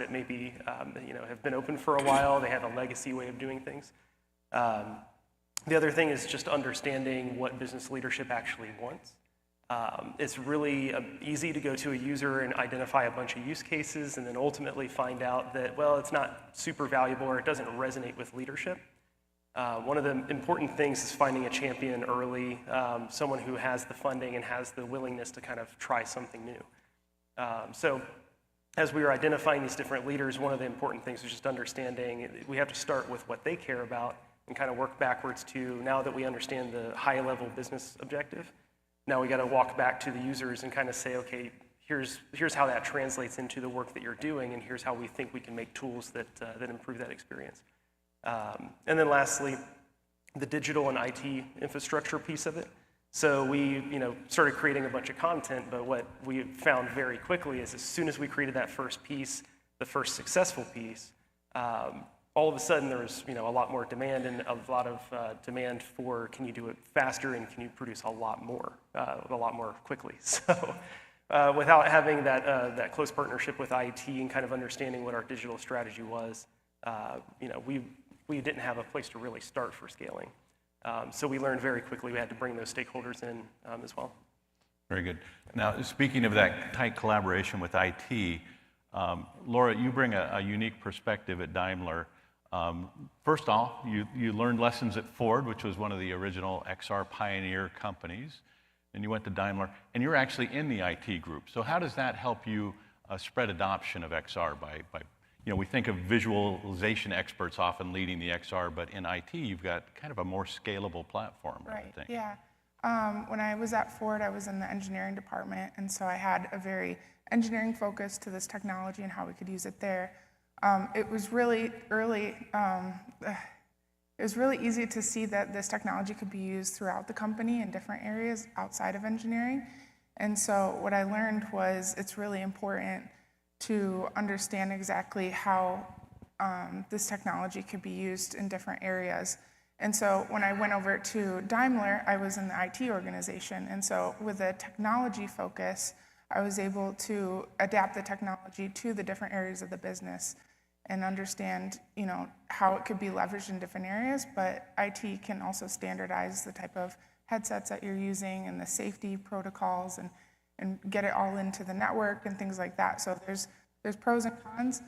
that maybe have been open for a while. They have a legacy way of doing things. The other thing is just understanding what business leadership actually wants. It's really easy to go to a user and identify a bunch of use cases and then ultimately find out that, well, it's not super valuable or it doesn't resonate with leadership. One of the important things is finding a champion early, someone who has the funding and has the willingness to kind of try something new. So as we were identifying these different leaders, one of the important things was just understanding we have to start with what they care about and kind of work backwards to, now that we understand the high-level business objective, now we got to walk back to the users and kind of say, okay, here's how that translates into the work that you're doing, and here's how we think we can make tools that improve that experience. And then lastly, the digital and IT infrastructure piece of it. So we started creating a bunch of content, but what we found very quickly is as soon as we created that first piece, the first successful piece, all of a sudden there was a lot more demand and a lot of demand for can you do it faster and can you produce a lot more quickly. So without having that close partnership with IT and kind of understanding what our digital strategy was, we didn't have a place to really start for scaling. So we learned very quickly we had to bring those stakeholders in as well. Very good. Now, speaking of that tight collaboration with IT, Laura, you bring a unique perspective at Daimler. First off, you learned lessons at Ford, which was one of the original XR pioneer companies, and you went to Daimler, and you're actually in the IT group. So how does that help you spread adoption of XR by we think of visualization experts often leading the XR, but in IT, you've got kind of a more scalable platform, I would think. Yeah. When I was at Ford, I was in the engineering department, and so I had a very engineering focus to this technology and how we could use it there. It was really early. It was really easy to see that this technology could be used throughout the company in different areas outside of engineering. And so what I learned was it's really important to understand exactly how this technology could be used in different areas. And so when I went over to Daimler, I was in the IT organization. And so with a technology focus, I was able to adapt the technology to the different areas of the business and understand, how it could be leveraged in different areas. But IT can also standardize the type of headsets that you're using and the safety protocols and get it all into the network and things like that. So there's pros and cons,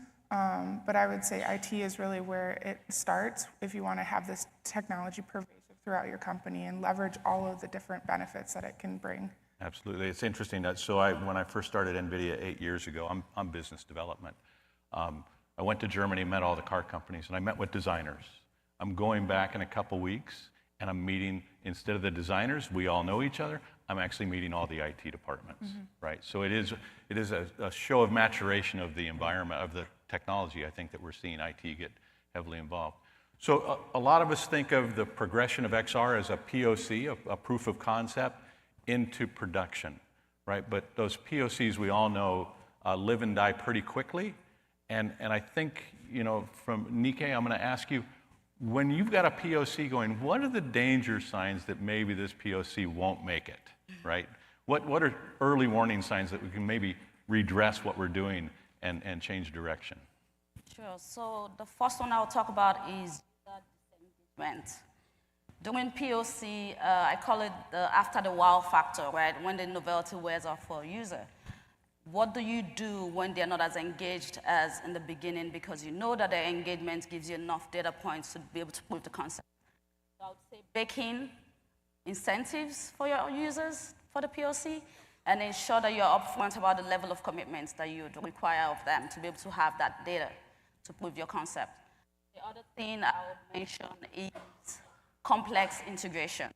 but I would say IT is really where it starts if you want to have this technology pervasive throughout your company and leverage all of the different benefits that it can bring. Absolutely. It's interesting that, when I first started NVIDIA 8 years ago, I'm business development. I went to Germany, met all the car companies, and I met with designers. I'm going back in a couple weeks, and I'm meeting, instead of the designers, we all know each other, I'm actually meeting all the IT departments, right? So it is a show of maturation of the environment, of the technology, I think, that we're seeing IT get heavily involved. So a lot of us think of the progression of XR as a POC, a proof of concept, into production, right? But those POCs, we all know, live and die pretty quickly. And I think, from Nikkei, I'm going to ask you, when you've got a POC going, what are the danger signs that maybe this POC won't make it, right? What are early warning signs that we can maybe redress what we're doing and change direction? Sure. So the first one I'll talk about is engagement. During POC, I call it after the wow factor, right? When the novelty wears off for a user. What do you do when they're not as engaged as in the beginning because you know that their engagement gives you enough data points to be able to prove the concept? So I would say bake in incentives for your users for the POC and ensure that you're upfront about the level of commitments that you would require of them to be able to have that data to prove your concept. The other thing I would mention is complex integration.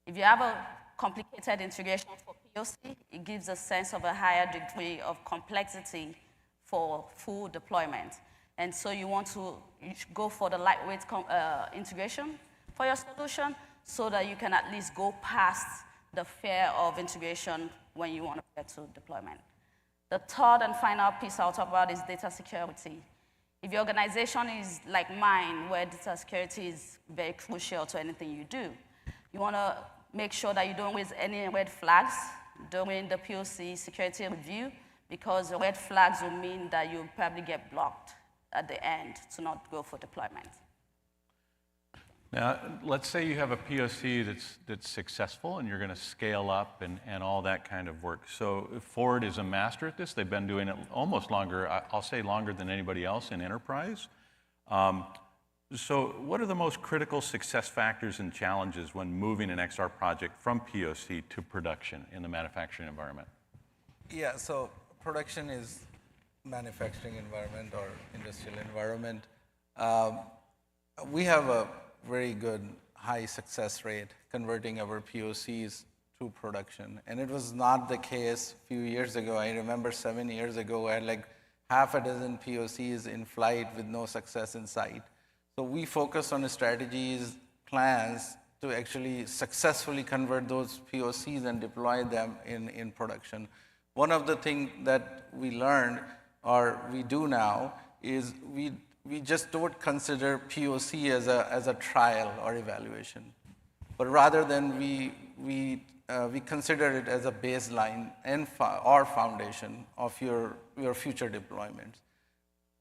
If you have a complicated integration for POC, it gives a sense of a higher degree of complexity for full deployment. And so you want to go for the lightweight integration for your solution so that you can at least go past the fear of integration when you want to get to deployment. The third and final piece I'll talk about is data security. If your organization is like mine, where data security is very crucial to anything you do, you want to make sure that you don't raise any red flags during the POC security review, because the red flags will mean that you'll probably get blocked at the end to not go for deployment. Now, let's say you have a POC that's successful and you're going to scale up and all that kind of work. So Ford is a master at this. They've been doing it almost longer, I'll say longer than anybody else in enterprise. So what are the most critical success factors and challenges when moving an XR project from POC to production in the manufacturing environment? Yeah, so production is manufacturing environment or industrial environment. We have a very good high success rate converting our POCs to production. And it was not the case a few years ago. I remember 7 years ago, I had like half a dozen POCs in flight with no success in sight. So we focus on strategies, plans to actually successfully convert those POCs and deploy them in production. One of the things that we learned, or we do now, is we just don't consider POC as a trial or evaluation, but rather than we consider it as a baseline and or foundation of your future deployments.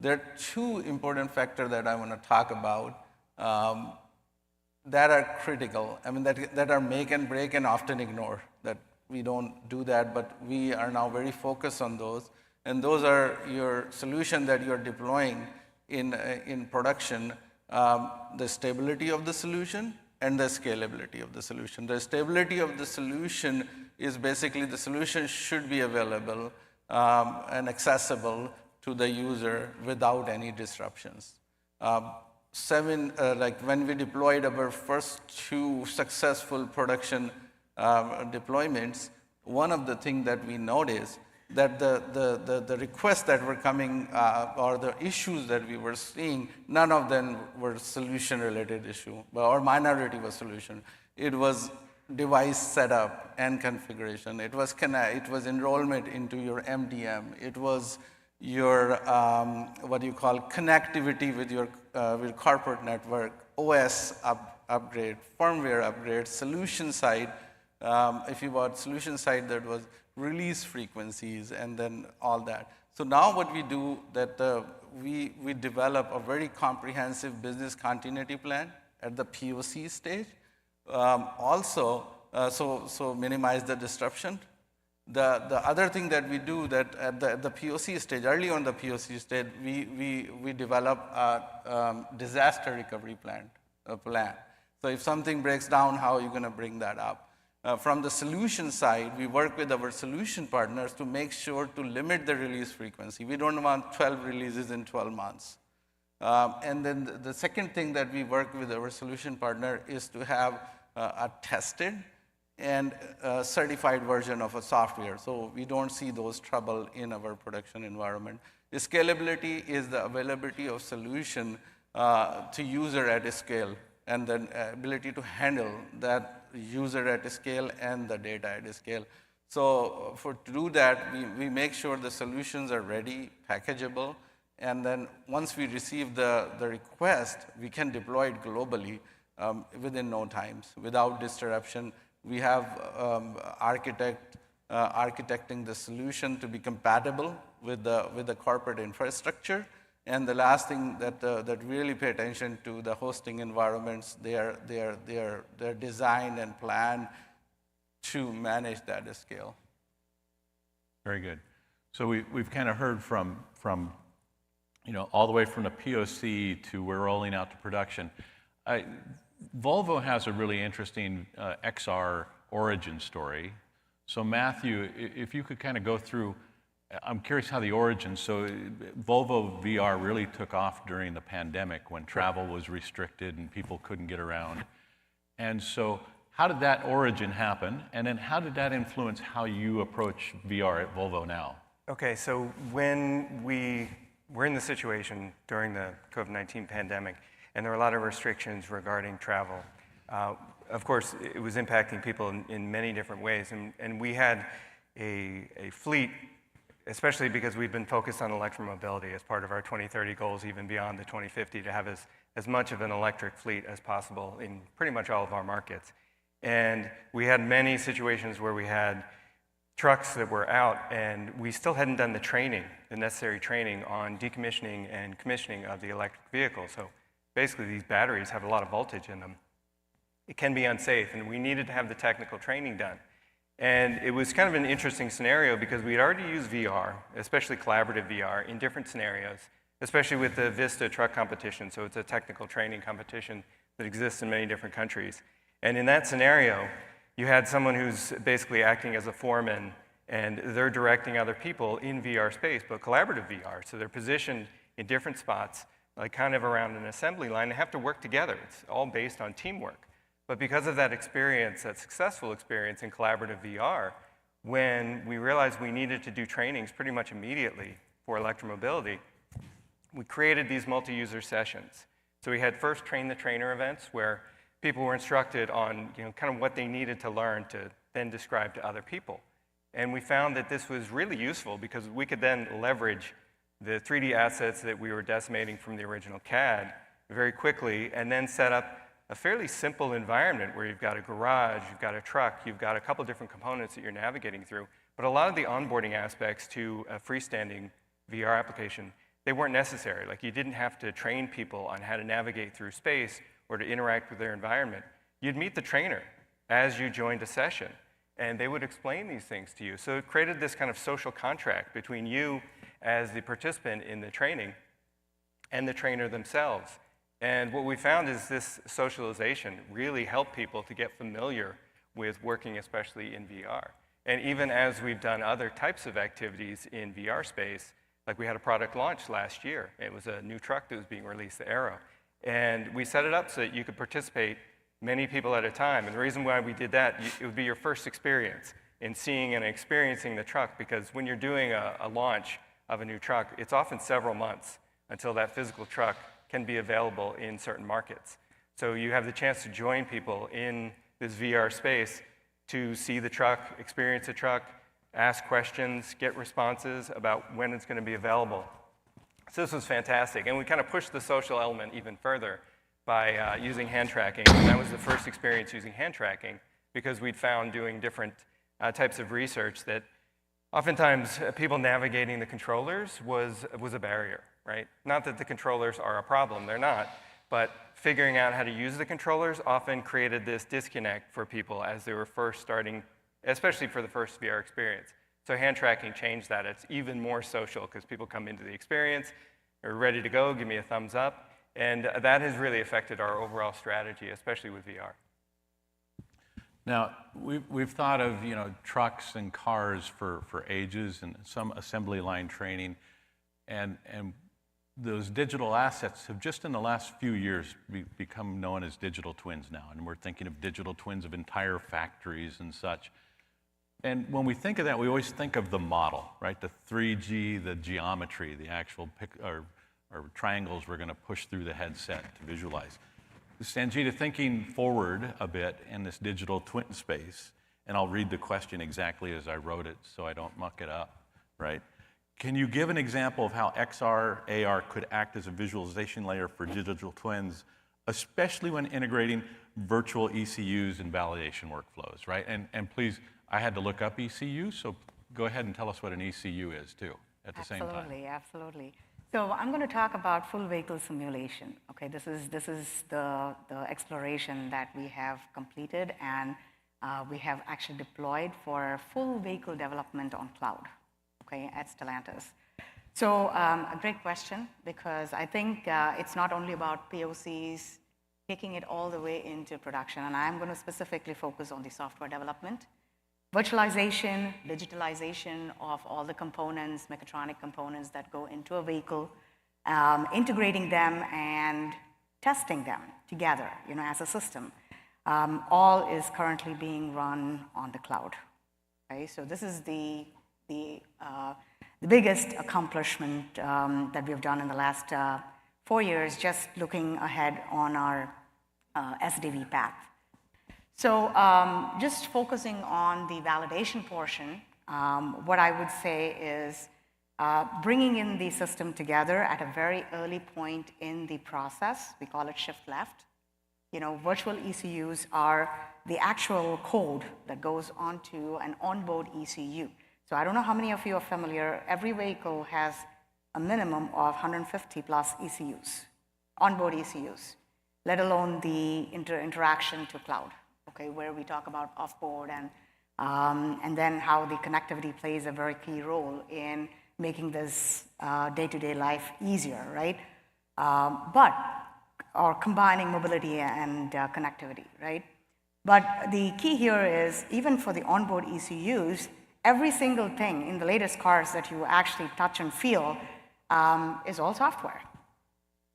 There are two important factors that I want to talk about that are critical. I mean, that are make and break and often ignored. That we don't do that, but we are now very focused on those. And those are your solution that you're deploying in production, the stability of the solution and the scalability of the solution. The stability of the solution is basically the solution should be available and accessible to the user without any disruptions. Like when we deployed our first 2 successful production deployments, one of the things that we noticed that the requests that were coming or the issues that we were seeing, none of them were solution-related issue, or minority was solution. It was device setup and configuration. It was enrollment into your MDM. It was your what you call connectivity with your corporate network, OS upgrade, firmware upgrade, solution side. If you bought solution side, that was release frequencies and then all that. So now what we do that we develop a very comprehensive business continuity plan at the POC stage. Also, so minimize the disruption. The other thing that we do that at the POC stage, early on the POC stage, we develop a disaster recovery plan. So if something breaks down, how are you going to bring that up? From the solution side, we work with our solution partners to make sure to limit the release frequency. We don't want 12 releases in 12 months. And then the second thing that we work with our solution partner is to have a tested and certified version of a software, so we don't see those trouble in our production environment. The scalability is the availability of solution to user at a scale, and then ability to handle that user at a scale and the data at a scale. So to do that, we make sure the solutions are ready, packageable, and then once we receive the request, we can deploy it globally within no times, without disruption. We have architecting the solution to be compatible with the corporate infrastructure. And the last thing that really pay attention to the hosting environments, they're designed and planned to manage that at scale. Very good. So we've kind of heard from all the way from the POC to we're rolling out to production. Volvo has a really interesting XR origin story. So Matthew, if you could kind of go through, I'm curious how the origin, so Volvo VR really took off during the pandemic when travel was restricted and people couldn't get around. And so how did that origin happen? And then how did that influence how you approach VR at Volvo now? Okay, so when we were in the situation during the COVID-19 pandemic, and there were a lot of restrictions regarding travel, of course, it was impacting people in many different ways. And we had a fleet, especially because we've been focused on electromobility as part of our 2030 goals, even beyond the 2050, to have as much of an electric fleet as possible in pretty much all of our markets. And we had many situations where we had trucks that were out, and we still hadn't done the necessary training on decommissioning and commissioning of the electric vehicle. So basically, these batteries have a lot of voltage in them. It can be unsafe, and we needed to have the technical training done. And it was kind of an interesting scenario because we'd already used VR, especially collaborative VR, in different scenarios, especially with the Vista truck competition. So it's a technical training competition that exists in many different countries. And in that scenario, you had someone who's basically acting as a foreman, and they're directing other people in VR space, but collaborative VR. So they're positioned in different spots, like kind of around an assembly line. They have to work together. It's all based on teamwork. But because of that experience, that successful experience in collaborative VR, when we realized we needed to do trainings pretty much immediately for electromobility, we created these multi-user sessions. So we had first train the trainer events where people were instructed on kind of what they needed to learn to then describe to other people. And we found that this was really useful because we could then leverage the 3D assets that we were decimating from the original CAD very quickly and then set up a fairly simple environment where you've got a garage, you've got a truck, you've got a couple different components that you're navigating through. But a lot of the onboarding aspects to a freestanding VR application, they weren't necessary. Like, you didn't have to train people on how to navigate through space or to interact with their environment. You'd meet the trainer as you joined a session, and they would explain these things to you. So it created this kind of social contract between you as the participant in the training and the trainer themselves. And what we found is this socialization really helped people to get familiar with working, especially in VR. And even as we've done other types of activities in VR space, like we had a product launch last year. It was a new truck that was being released, the Aero. And we set it up so that you could participate many people at a time. And the reason why we did that, it would be your first experience in seeing and experiencing the truck, because when you're doing a launch of a new truck, it's often several months until that physical truck can be available in certain markets. So you have the chance to join people in this VR space to see the truck, experience the truck, ask questions, get responses about when it's going to be available. So this was fantastic. And we kind of pushed the social element even further by using hand tracking. And that was the first experience using hand tracking because we'd found doing different types of research that oftentimes people navigating the controllers was a barrier, right? Not that the controllers are a problem, they're not, but figuring out how to use the controllers often created this disconnect for people as they were first starting, especially for the first VR experience. So hand tracking changed that. It's even more social because people come into the experience, they're ready to go, give me a thumbs up, and that has really affected our overall strategy, especially with VR. Now, we've thought of trucks and cars for ages and some assembly line training, and those digital assets have just in the last few years become known as digital twins now, and we're thinking of digital twins of entire factories and such. And when we think of that, we always think of the model, right? The 3G, the geometry, the actual or triangles we're going to push through the headset to visualize. Sangeeta, thinking forward a bit in this digital twin space, and I'll read the question exactly as I wrote it so I don't muck it up, right? Can you give an example of how XR, AR could act as a visualization layer for digital twins, especially when integrating virtual ECUs and validation workflows, right? And please, I had to look up ECU, so go ahead and tell us what an ECU is too at the same time. Absolutely, absolutely. So I'm going to talk about full vehicle simulation. Okay, this is the exploration that we have completed, and we have actually deployed for full vehicle development on cloud, okay, at Stellanitis. So a great question, because I think it's not only about POCs, taking it all the way into production, and I'm going to specifically focus on the software development, virtualization, digitalization of all the components, mechatronic components that go into a vehicle, integrating them and testing them together, as a system. All is currently being run on the cloud. Okay, so this is the biggest accomplishment that we've done in the last 4 years, just looking ahead on our SDV path. So just focusing on the validation portion, what I would say is bringing in the system together at a very early point in the process. We call it shift left. Virtual ECUs are the actual code that goes onto an onboard ECU. So I don't know how many of you are familiar. Every vehicle has a minimum of 150 plus ECUs, onboard ECUs, let alone the interaction to cloud, okay, where we talk about offboard and then how the connectivity plays a very key role in making this day-to-day life easier, right? Or combining mobility and connectivity, right? But the key here is, even for the onboard ECUs, every single thing in the latest cars that you actually touch and feel is all software,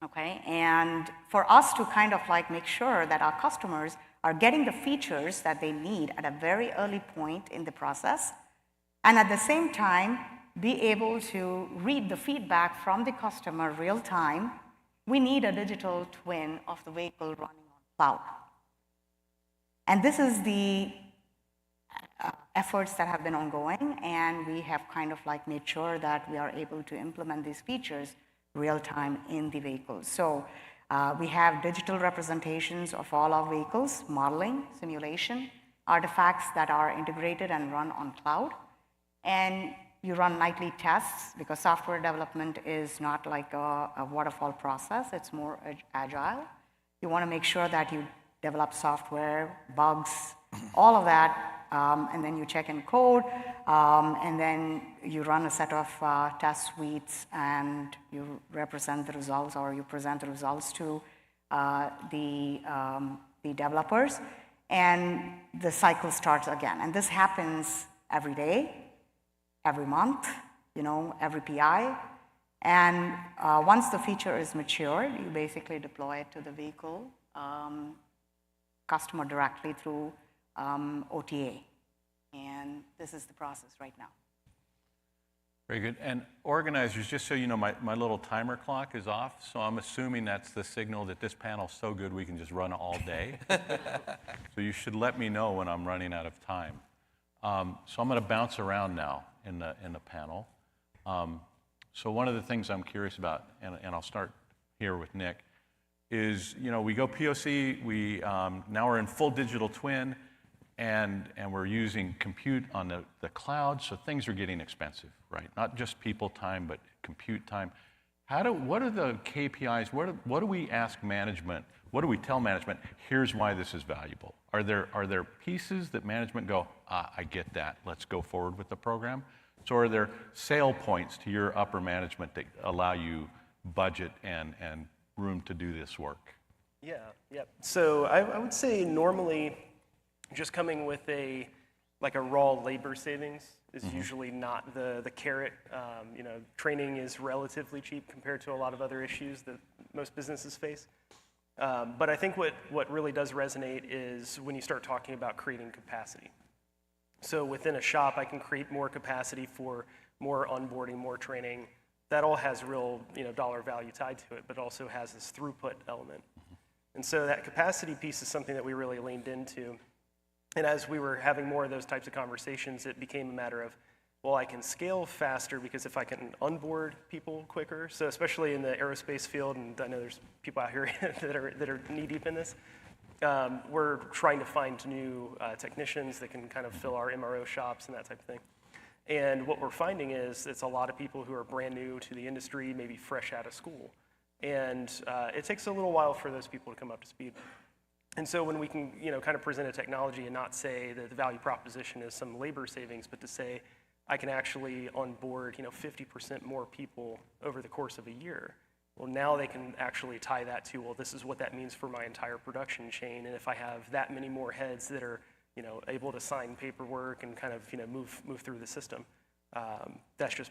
okay? And for us to kind of like make sure that our customers are getting the features that they need at a very early point in the process, and at the same time, be able to read the feedback from the customer real time, we need a digital twin of the vehicle running on cloud. And this is the efforts that have been ongoing, and we have kind of like made sure that we are able to implement these features real time in the vehicles. So we have digital representations of all our vehicles, modeling, simulation, artifacts that are integrated and run on cloud. And you run nightly tests, because software development is not like a waterfall process, it's more agile. You want to make sure that you develop software, bugs, all of that, and then you check in code, and then you run a set of test suites, and you represent the results, or you present the results to the developers, and the cycle starts again. And this happens every day, every month, every PI. And once the feature is matured, you basically deploy it to the vehicle customer directly through OTA. And this is the process right now. Very good. And organizers, just so you know, my little timer clock is off, so I'm assuming that's the signal that this panel's so good we can just run all day. So you should let me know when I'm running out of time. So I'm going to bounce around now in the panel. So one of the things I'm curious about, and I'll start here with Nick, is we go POC. Now we're in full digital twin, and we're using compute on the cloud. So things are getting expensive, right? Not just people time, but compute time. What are the KPIs? What do we ask management? What do we tell management? Here's why this is valuable. Are there pieces that management go, I get that, let's go forward with the program? So are there sale points to your upper management that allow you budget and room to do this work? Yeah. So I would say normally just coming with a raw labor savings is usually not the carrot. Training is relatively cheap compared to a lot of other issues that most businesses face. But I think what really does resonate is when you start talking about creating capacity. So within a shop, I can create more capacity for more onboarding, more training. That all has real dollar value tied to it, but also has this throughput element. And so that capacity piece is something that we really leaned into. And as we were having more of those types of conversations, it became a matter of, well, I can scale faster because if I can onboard people quicker, so especially in the aerospace field, and I know there's people out here that are knee-deep in this, we're trying to find new technicians that can kind of fill our MRO shops and that type of thing. And what we're finding is it's a lot of people who are brand new to the industry, maybe fresh out of school. And it takes a little while for those people to come up to speed. And so when we can kind of present a technology and not say that the value proposition is some labor savings, but to say, I can actually onboard 50% more people over the course of a year. Well, now they can actually tie that to, well, this is what that means for my entire production chain. And if I have that many more heads that are able to sign paperwork and kind of move through the system, that's just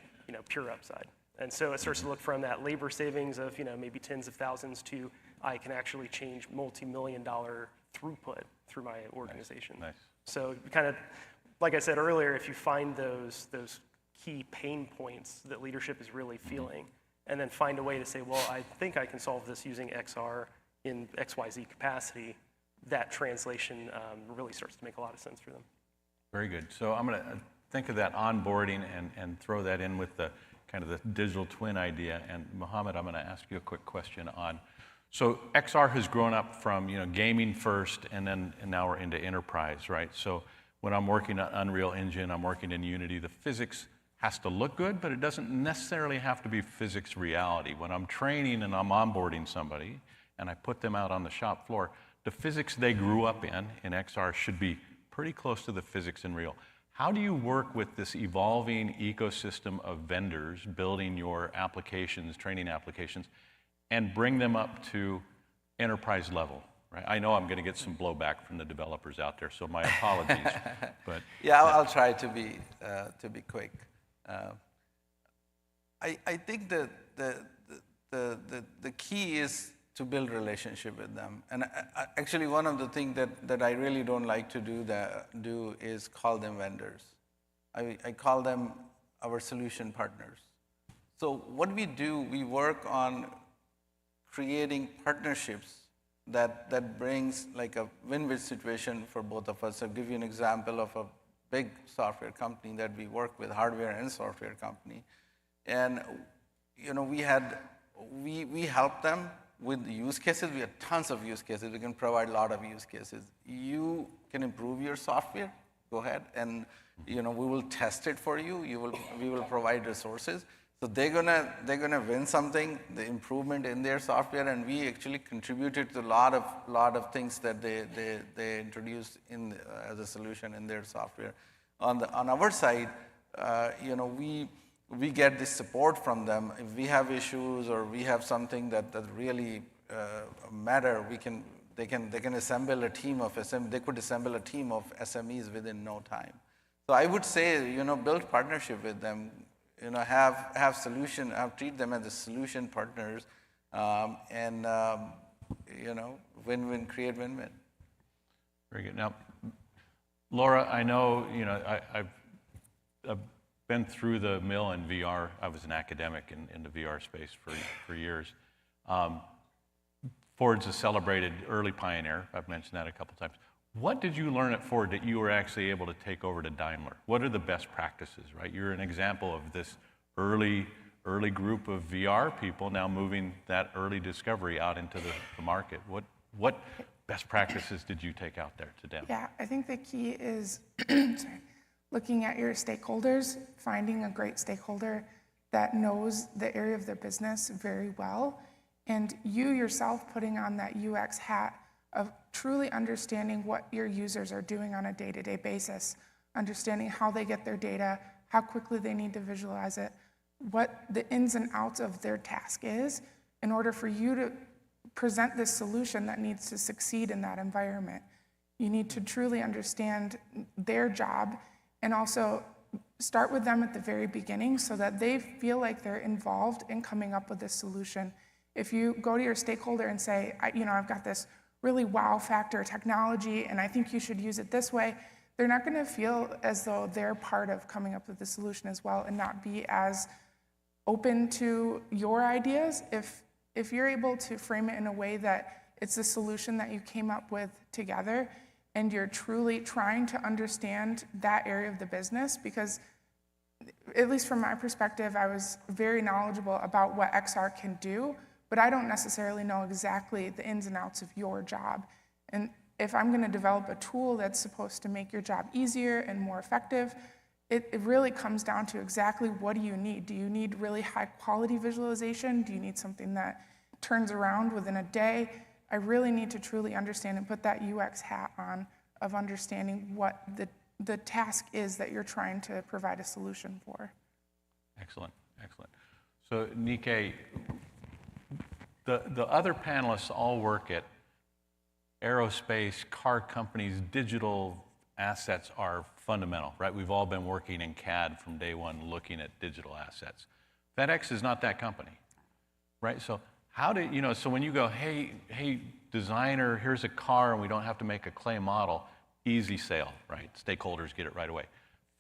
pure upside. And so it starts to look from that labor savings of maybe tens of thousands to I can actually change multi-million-dollar throughput through my organization. Nice. So kind of, like I said earlier, if you find those key pain points that leadership is really feeling, and then find a way to say, well, I think I can solve this using XR in XYZ capacity, that translation really starts to make a lot of sense for them. Very good. So I'm going to think of that onboarding and throw that in with the kind of the digital twin idea. And Mohammed, I'm going to ask you a quick question on, So XR has grown up from gaming first, and now we're into enterprise, right? So when I'm working on Unreal Engine, I'm working in Unity, the physics has to look good, but it doesn't necessarily have to be physics reality. When I'm training and I'm onboarding somebody, and I put them out on the shop floor, the physics they grew up in XR should be pretty close to the physics in real. How do you work with this evolving ecosystem of vendors building your applications, training applications, and bring them up to enterprise level? Right? I know I'm going to get some blowback from the developers out there, so my apologies. But yeah, I'll try to be quick. I think the key is to build relationship with them. And actually, one of the things that I really don't like to do is call them vendors. I call them our solution partners. So what we do, we work on creating partnerships that brings like a win-win situation for both of us. I'll give you an example of a big software company that we work with, hardware and software company. And we help them with use cases. We have tons of use cases. We can provide a lot of use cases. You can improve your software, go ahead, and we will test it for you. We will provide resources. So they're gonna win something, the improvement in their software, and we actually contributed to a lot of things that they introduced as a solution in their software. On our side, we get this support from them. If we have issues or we have something that really matter, they can assemble a team of they could assemble a team of SMEs within no time. So I would say, build partnership with them. Have solution. Treat them as a solution partners, and win-win, create win-win. Very good. Now, Laura, I know I've been through the mill in VR. I was an academic in the VR space for years. Ford's a celebrated early pioneer. I've mentioned that a couple times. What did you learn at Ford that you were actually able to take over to Daimler? What are the best practices, right? You're an example of this early group of VR people now moving that early discovery out into the market. What best practices did you take out there to Daimler? Yeah, I think the key is looking at your stakeholders, finding a great stakeholder that knows the area of their business very well, and you yourself putting on that UX hat of truly understanding what your users are doing on a day-to-day basis, understanding how they get their data, how quickly they need to visualize it, what the ins and outs of their task is in order for you to present this solution that needs to succeed in that environment. You need to truly understand their job and also start with them at the very beginning so that they feel like they're involved in coming up with this solution. If you go to your stakeholder and say, I've got this really wow factor technology and I think you should use it this way, they're not going to feel as though they're part of coming up with the solution as well and not be as open to your ideas. If you're able to frame it in a way that it's a solution that you came up with together and you're truly trying to understand that area of the business, because at least from my perspective, I was very knowledgeable about what XR can do, but I don't necessarily know exactly the ins and outs of your job. And if I'm going to develop a tool that's supposed to make your job easier and more effective, it really comes down to exactly what do you need. Do you need really high quality visualization? Do you need something that turns around within a day? I really need to truly understand and put that UX hat on of understanding what the task is that you're trying to provide a solution for. Excellent, excellent. So Nikkei, the other panelists all work at aerospace, car companies, digital assets are fundamental, right? We've all been working in CAD from day one looking at digital assets. FedEx is not that company, right? So how do, so when you go, hey, designer, here's a car and we don't have to make a clay model, easy sale, right? Stakeholders get it right away.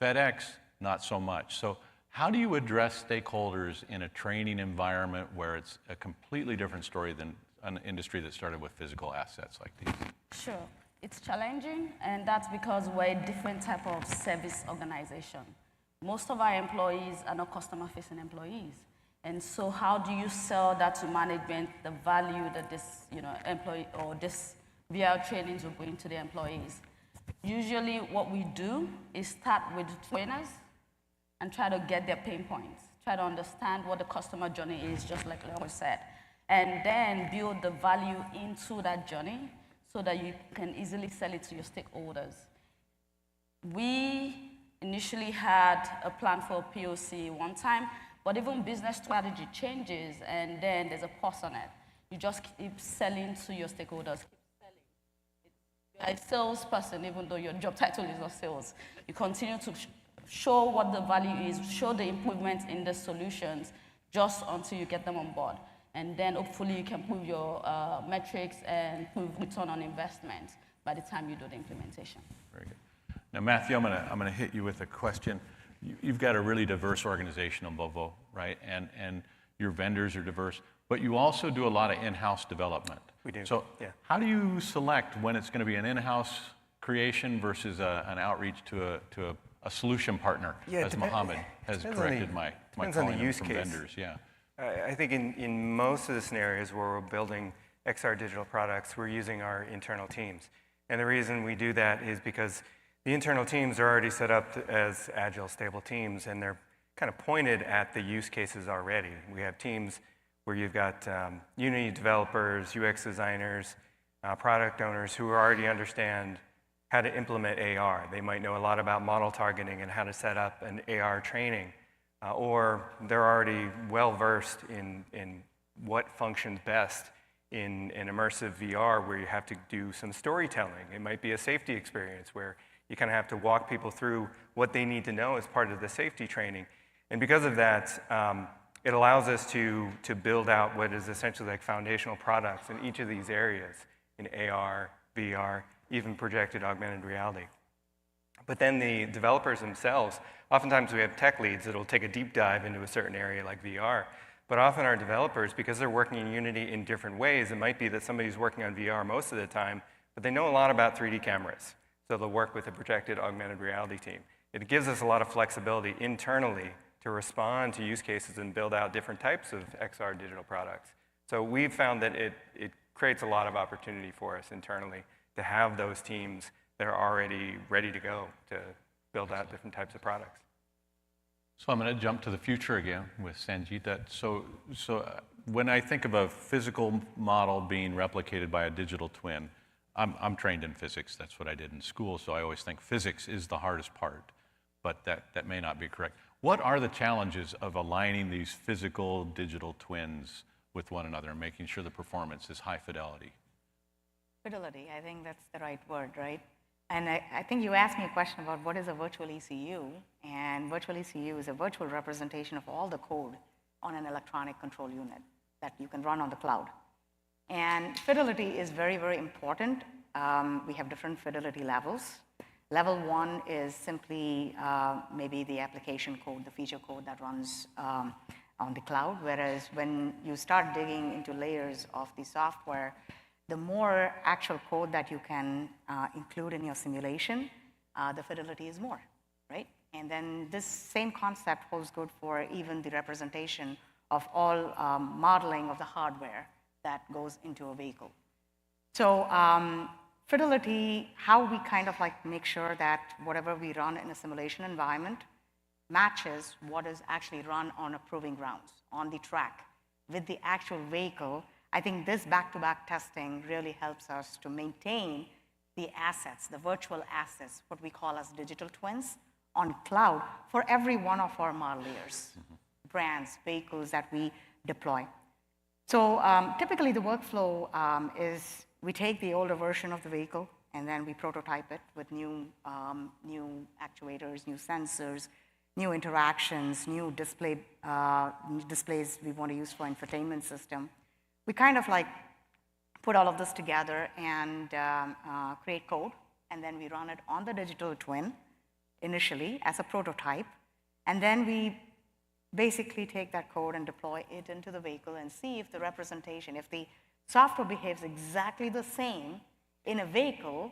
FedEx, not so much. So how do you address stakeholders in a training environment where it's a completely different story than an industry that started with physical assets like these? Sure. It's challenging, and that's because we're a different type of service organization. Most of our employees are not customer-facing employees. And so how do you sell that to management, the value that this employee or this VR trainings will bring to the employees? Usually what we do is start with the trainers and try to get their pain points, try to understand what the customer journey is, just like Leon said, and then build the value into that journey so that you can easily sell it to your stakeholders. We initially had a plan for a POC one time, but even business strategy changes, and then there's a pause on it. You just keep selling to your stakeholders. You're a salesperson, even though your job title is not sales. You continue to show what the value is, show the improvements in the solutions, just until you get them on board. And then hopefully you can prove your metrics and prove return on investment by the time you do the implementation. Very good. Now, Matthew, I'm gonna hit you with a question. You've got a really diverse organization on Volvo, right? And your vendors are diverse, but you also do a lot of in-house development. We do. So how do you select when it's going to be an in-house creation versus an outreach to a solution partner, as Mohammed has corrected my calling them from vendors? Yeah. I think in most of the scenarios where we're building XR digital products, we're using our internal teams. And the reason we do that is because the internal teams are already set up as agile, stable teams, and they're kind of pointed at the use cases already. We have teams where you've got Unity developers, UX designers, product owners who already understand how to implement AR. They might know a lot about model targeting and how to set up an AR training, or they're already well-versed in what functions best in an immersive VR where you have to do some storytelling. It might be a safety experience where you kind of have to walk people through what they need to know as part of the safety training. And because of that, it allows us to build out what is essentially like foundational products in each of these areas, in AR, VR, even projected augmented reality. But then the developers themselves, oftentimes we have tech leads that'll take a deep dive into a certain area like VR, but often our developers, because they're working in Unity in different ways, it might be that somebody's working on VR most of the time, but they know a lot about 3D cameras. So they'll work with a projected augmented reality team. It gives us a lot of flexibility internally to respond to use cases and build out different types of XR digital products. So we've found that it creates a lot of opportunity for us internally to have those teams that are already ready to go to build out different types of products. So I'm going to jump to the future again with Sangeeta. So when I think of a physical model being replicated by a digital twin, I'm trained in physics. That's what I did in school, so I always think physics is the hardest part, but that may not be correct. What are the challenges of aligning these physical digital twins with one another and making sure the performance is high fidelity? Fidelity, I think that's the right word, right? And I think you asked me a question about what is a virtual ECU, and virtual ECU is a virtual representation of all the code on an electronic control unit that you can run on the cloud. And fidelity is very, very important. We have different fidelity levels. Level 1 is simply maybe the application code, the feature code that runs on the cloud, whereas when you start digging into layers of the software, the more actual code that you can include in your simulation, the fidelity is more, right? And then this same concept holds good for even the representation of all modeling of the hardware that goes into a vehicle. So fidelity, how we kind of like make sure that whatever we run in a simulation environment matches what is actually run on a proving grounds, on the track, with the actual vehicle. I think this back-to-back testing really helps us to maintain the assets, the virtual assets, what we call as digital twins, on cloud for every one of our model years, brands, vehicles that we deploy. So typically the workflow is we take the older version of the vehicle and then we prototype it with new actuators, new sensors, new interactions, new displays we want to use for infotainment system. We kind of like put all of this together and create code, and then we run it on the digital twin initially as a prototype, and then we basically take that code and deploy it into the vehicle and see if the representation, if the software behaves exactly the same in a vehicle,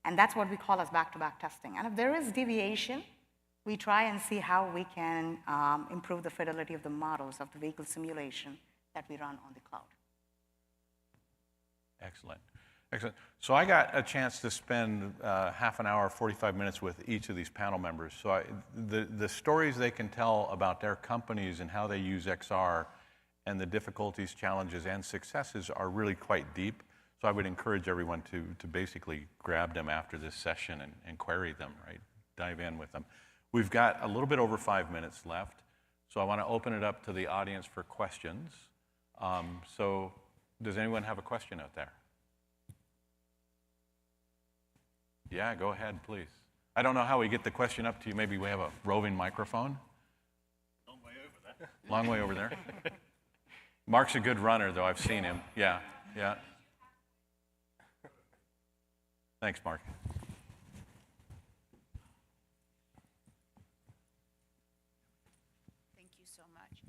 and that's what we call as back-to-back testing. And if there is deviation, we try and see how we can improve the fidelity of the models of the vehicle simulation that we run on the cloud. Excellent. Excellent. So I got a chance to spend half an hour, 45 minutes with each of these panel members. So the stories they can tell about their companies and how they use XR and the difficulties, challenges, and successes are really quite deep. So I would encourage everyone to basically grab them after this session and query them, right? Dive in with them. We've got a little bit over 5 minutes left. So I want to open it up to the audience for questions. So does anyone have a question out there? Yeah, go ahead, please. I don't know how we get the question up to you. Maybe we have a roving microphone? Long way over there. Long way over there. Mark's a good runner, though. I've seen him. Yeah, yeah. Thanks, Mark. Thank you so much.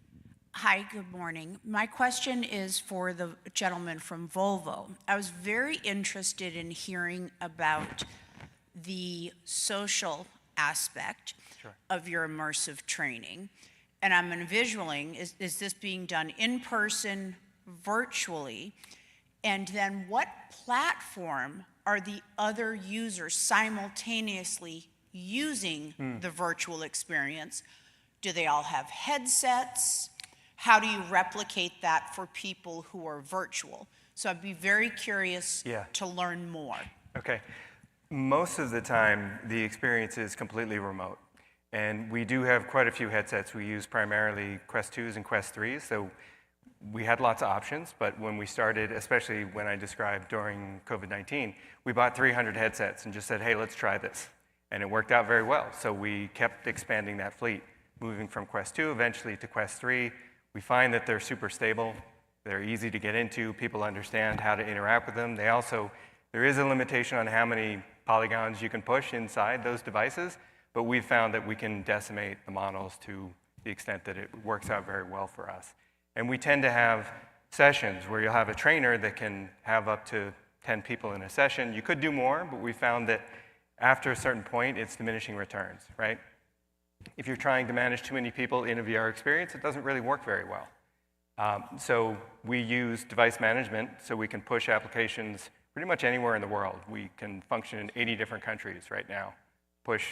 Hi, good morning. My question is for the gentleman from Volvo. I was very interested in hearing about the social aspect of your immersive training. And I'm envisioning, is this being done in person, virtually? And then what platform are the other users simultaneously using the virtual experience? Do they all have headsets? How do you replicate that for people who are virtual? So I'd be very curious to learn more. Okay. Most of the time, the experience is completely remote. And we do have quite a few headsets. We use primarily Quest 2s and Quest 3s. So we had lots of options, but when we started, especially when I described during COVID-19, we bought 300 headsets and just said, hey, let's try this. And it worked out very well. So we kept expanding that fleet, moving from Quest 2 eventually to Quest 3. We find that they're super stable. They're easy to get into. People understand how to interact with them. There is a limitation on how many polygons you can push inside those devices, but we've found that we can decimate the models to the extent that it works out very well for us. And we tend to have sessions where you'll have a trainer that can have up to 10 people in a session. You could do more, but we found that after a certain point, it's diminishing returns, right? If you're trying to manage too many people in a VR experience, it doesn't really work very well. So we use device management so we can push applications pretty much anywhere in the world. We can function in 80 different countries right now, push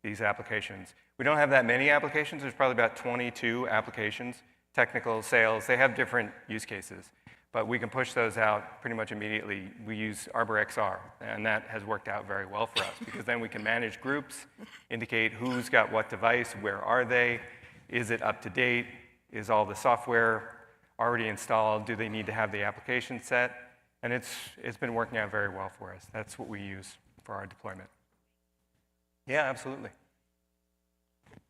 these applications. We don't have that many applications. There's probably about 22 applications, technical, sales. They have different use cases, but we can push those out pretty much immediately. We use Arbor XR, and that has worked out very well for us because then we can manage groups, indicate who's got what device, where are they, is it up to date, is all the software already installed, do they need to have the application set? And it's been working out very well for us. That's what we use for our deployment. Yeah, absolutely.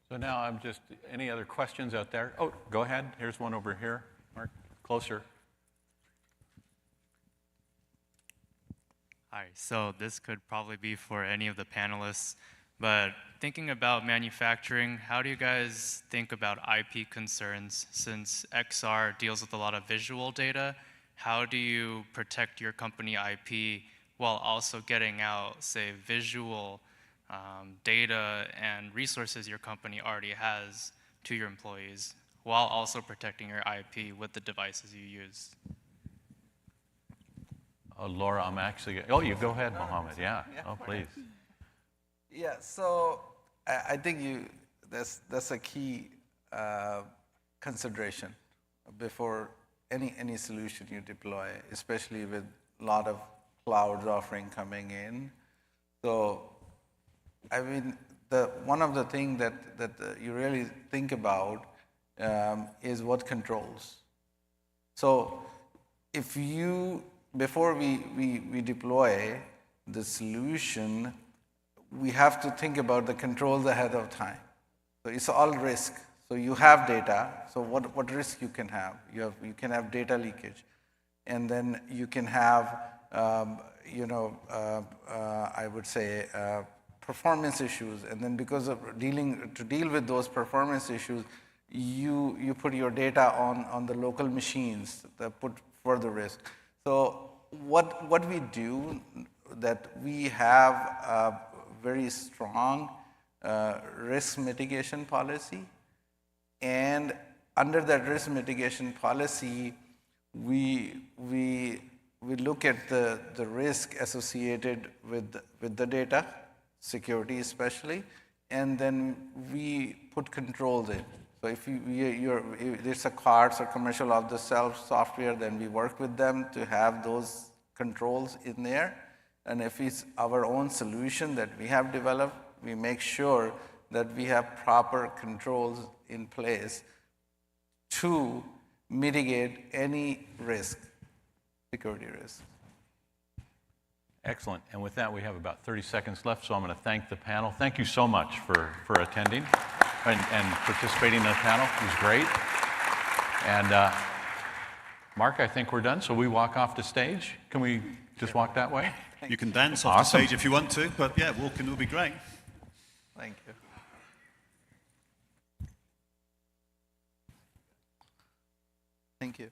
So now any other questions out there? Oh, go ahead. Here's one over here. Mark, closer. Hi, so this could probably be for any of the panelists, but thinking about manufacturing, how do you guys think about IP concerns? Since XR deals with a lot of visual data, how do you protect your company IP while also getting out, say, visual data and resources your company already has to your employees, while also protecting your IP with the devices you use? Oh, Laura, you go ahead, Mohammed. Yeah. Oh, please. Yeah, so I think that's a key consideration before any solution you deploy, especially with a lot of cloud offering coming in. So, I mean, one of the things that you really think about is what controls. So, before we deploy the solution, we have to think about the controls ahead of time. So it's all risk. So you have data. So what risk you can have? You can have data leakage, and then you can have I would say performance issues. And then because of to deal with those performance issues, you put your data on the local machines that put further risk. So what we do, that we have a very strong risk mitigation policy. And under that risk mitigation policy, we look at the risk associated with the data, security especially, and then we put controls in. So if it's a cards or commercial off-the-shelf software, then we work with them to have those controls in there. And if it's our own solution that we have developed, we make sure that we have proper controls in place to mitigate any risk, security risk. Excellent. And with that, we have about 30 seconds left, so I'm going to thank the panel. Thank you so much for attending and participating in the panel. It was great. And Mark, I think we're done, so we walk off the stage. Can we just walk that way? You can dance off the stage if you want to, but yeah, walking will be great. Thank you. Thank you.